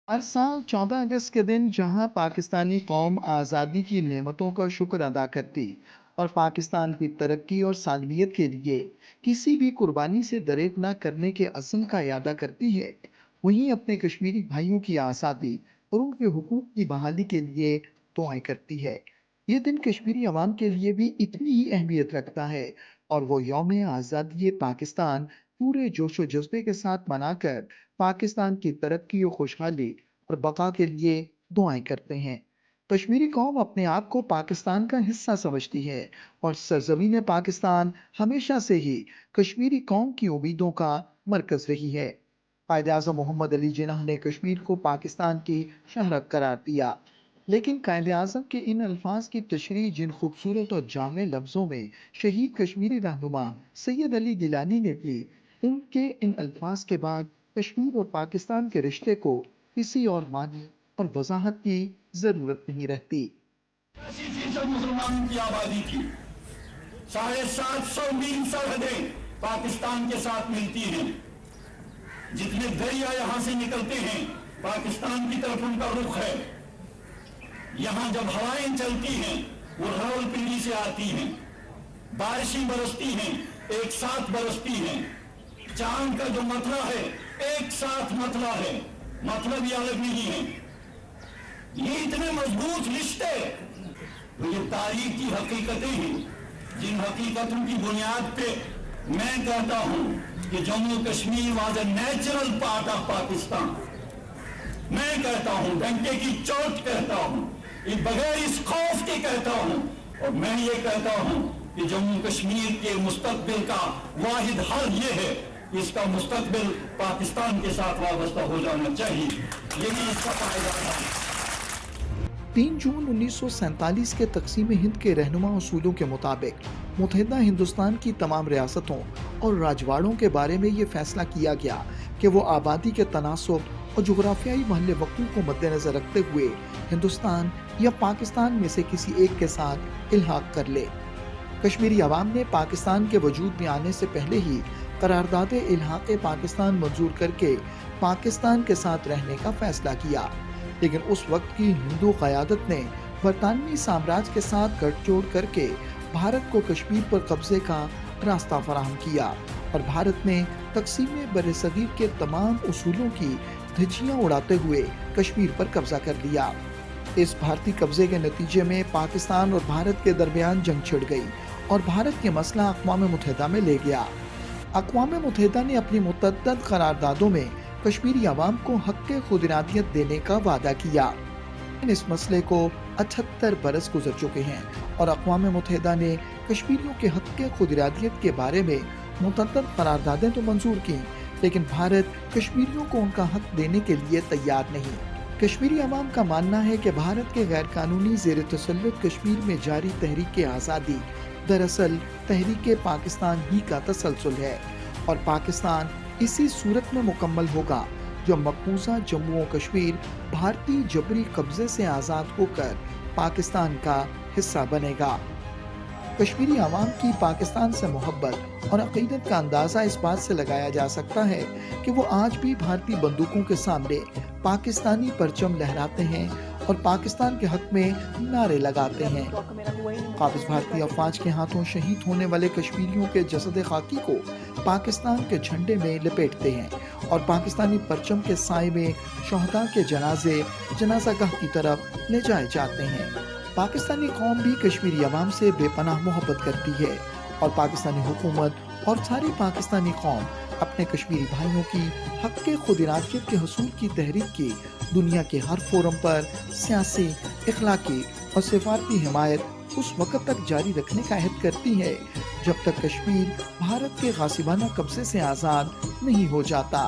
हर साल 14 अगस्त के दिन जहां पाकिस्तानी कौम आज़ादी की नेमतों का शुक्र अदा करती और पाकिस्तान की तरक्की और सालमियत के लिए किसी भी कुर्बानी से दरेक न करने के अज़्म का इरादा करती है, वहीं अपने कश्मीरी भाइयों की आज़ादी और उनके हुकूक की बहाली के लिए दुआएं करती है। ये दिन कश्मीरी अवाम के लिए भी इतनी ही अहमियत रखता है और वो यौम आज़ादी पाकिस्तान पूरे जोश व जज्बे के साथ मनाकर पाकिस्तान की तरक्की और खुशहाली और बका के लिए दुआएं करते हैं। कश्मीरी कौम अपने आप को पाकिस्तान का हिस्सा समझती है और सरजमीन पाकिस्तान हमेशा से ही कश्मीरी कौम की उम्मीदों का मरकज रही है। कायद आज़म मोहम्मद अली जिन्ना ने कश्मीर को पाकिस्तान की शहरत करार दिया, लेकिन कायद आज़म के इन अल्फाज की तशरीह जिन खूबसूरत और जामे लफ्जों में शहीद कश्मीरी रहनुमा सैयद अली गिलानी ने की, उनके इन अल्फाज के बाद कश्मीर और पाकिस्तान के रिश्ते को किसी और मानी और वजाहत की जरूरत नहीं रहती। 80% मुसलमानों की आबादी थी। 750 मील सरहदें पाकिस्तान के साथ मिलती हैं। जितने दरिया यहां से निकलते हैं पाकिस्तान की तरफ उनका रुख है। यहां जब हवाएं चलती हैं वो रावलपिंडी से आती हैं, बारिशें बरसती हैं, एक साथ बरसती हैं। चांद का जो मतला है एक साथ मतला है, मतलब ये अलग नहीं है। ये इतने मजबूत रिश्ते, तो ये तारीख की हकीकतें हैं जिन हकीकतों की बुनियाद पे मैं कहता हूं कि Jammu Kashmir was a natural part of Pakistan. मैं कहता हूं, डंके की चोट कहता हूं, ये बगैर इस खौफ के कहता हूं, और मैं ये कहता हूं कि जम्मू कश्मीर के मुस्तकबिल का वाहिद हल ये है, इसका मुस्तकबिल पाकिस्तान के साथ वाबस्ता हो जाना चाहिए। यही इसका फायदा है। 3 जून 1947 के तकसीम हिंद के रहनुमा उसूलों के मुताबिक मुत्तहिदा हिंदुस्तान की तमाम रियासतों और राजवाड़ों के बारे में ये फैसला किया गया कि वो आबादी के तनासब और जुग्राफियाई महल वक़्तों को मद्देनजर रखते हुए हिंदुस्तान या पाकिस्तान में से किसी एक के साथ इल्हाक कर ले। कश्मीरी अवाम ने पाकिस्तान के वजूद में आने से पहले ही करारदाद इल्हाक पाकिस्तान मंजूर करके पाकिस्तान के साथ रहने का फैसला किया, लेकिन उस वक्त की हिंदू क़यादत ने बरतानवी साम्राज्य के साथ गठजोड़ करके भारत को कश्मीर पर कब्जे का रास्ता फराहम किया और भारत ने तकसीम बरसगीर के तमाम उसूलों की धज्जियां उड़ाते हुए कश्मीर पर कब्जा कर लिया। इस भारतीय कब्जे के नतीजे में पाकिस्तान और भारत के दरमियान जंग छिड़ गई और भारत के मसला अक़वाम मुत्तहिदा में ले गया। अक़वाम मुत्तहिदा ने अपनी मुतअद्दिद करारदादों में कश्मीरी अवाम को हक़ खुद इरादियत देने का वादा किया। इस मसले को 78 बरस गुजर चुके हैं और अक़वाम मुत्तहिदा ने कश्मीरियों के हक़ खुद इरादियत के बारे में मुतअद्दिद करारदादें तो मंजूर की, लेकिन भारत कश्मीरियों को उनका हक़ देने के लिए तैयार नहीं। कश्मीरी अवाम का मानना है कि भारत के गैर कानूनी ज़ेर तसल्लुत कश्मीर में जारी तहरीक आज़ादी दरअसल तहरीक पाकिस्तान ही का तसलसल है और पाकिस्तान इसी सूरत में मुकम्मल होगा जब मकबूजा जम्मू और कश्मीर भारतीय जबरी कब्जे से आज़ाद होकर पाकिस्तान का हिस्सा बनेगा। कश्मीरी अवाम की पाकिस्तान से मोहब्बत और अक़ीदत का अंदाज़ा इस बात से लगाया जा सकता है कि वो आज भी भारतीय बंदूकों के सामने पाकिस्तानी परचम लहराते हैं और पाकिस्तान के हक में नारे लगाते हैं। काबिज़ भारतीय अफवाज के हाथों शहीद होने वाले कश्मीरियों के जसद खाकी को पाकिस्तान के झंडे में लपेटते हैं और पाकिस्तानी परचम के साए में शहदा के जनाजे जनाजागाह की तरफ ले जाए जाते हैं। पाकिस्तानी कौम भी कश्मीरी अवाम से बेपनाह मोहब्बत करती है और पाकिस्तानी हुकूमत और सारी पाकिस्तानी कौम अपने कश्मीरी भाइयों की हक़ खुद इरादियत के हसूल की तहरीक की दुनिया के हर फोरम पर सियासी, इखलाकी और सिफारती हिमायत उस वक़्त तक जारी रखने का अहद करती है जब तक कश्मीर भारत के गासिबाना कब्जे से आज़ाद नहीं हो जाता।